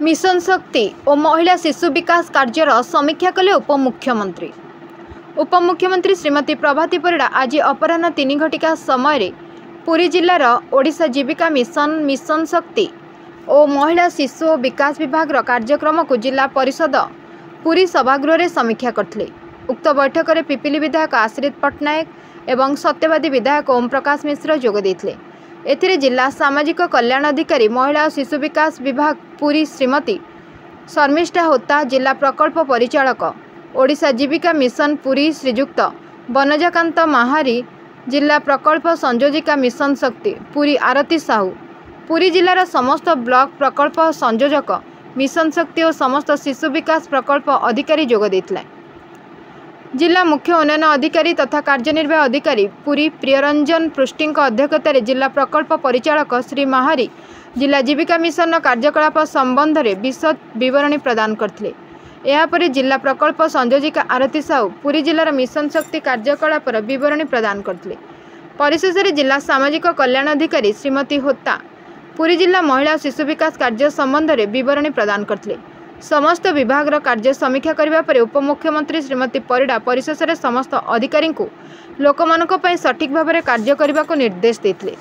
Mission शक्ति और महिला शिशु विकास कार्यर समीक्षा कले उपमुख्यमंत्री श्रीमती प्रभाती परिड़ा आज अपराह्न 3 घटिका समय पुरी जिलार ओडिशा जीविका मिशन शक्ति और महिला शिशु विकास विभाग कार्यक्रम को जिला परिषद पुरी सभागृह रे समीक्षा करथिले। उक्त बैठक में पिपिली विधायक आश्रित पट्टनायक एवं सत्यवादी विधायक ओम प्रकाश मिश्र जोग देथिले। एथिरे जिला सामाजिक कल्याण अधिकारी महिला और शिशु विकास विभाग पुरी श्रीमती शर्मिष्ठा होता, जिला प्रकल्प परिचालक ओडिशा जीविका मिशन पुरी श्रीजुक्त बनजाकांत महारी, जिला प्रकल्प संयोजिका मिशन शक्ति पुरी आरती साहू, पुरी जिलार समस्त ब्लॉक प्रकल्प संयोजक मिशन शक्ति और समस्त शिशु विकास प्रकल्प अधिकारी जोग देथिले। जिला मुख्य उन्नयन अधिकारी तथा कार्यनिर्वाही अधिकारी पुरी प्रियरंजन पृष्टि अध्यक्षतार जिला प्रकल्प परिचालक श्री महारी जिला जीविका मिशन कार्यकलाप संबंध में विशद विवरणी प्रदान करथिले। यापर जिला प्रकल्प संयोजिका आरती साहू पुरी जिलार मिशन शक्ति कार्यकलाप विवरणी प्रदान करथिले। परिशेष जिला सामाजिक कल्याण अधिकारी श्रीमती होता पुरी जिला महिला शिशु विकास कार्य संबंध में विवरणी प्रदान करथिले। समस्त विभाग कार्य समीक्षा करने पर उपमुख्यमंत्री श्रीमती परिड़ा परिशेष समस्त अधिकारी को लोकमानक पई सठिक भाव में कार्य करने को निर्देश देथिले।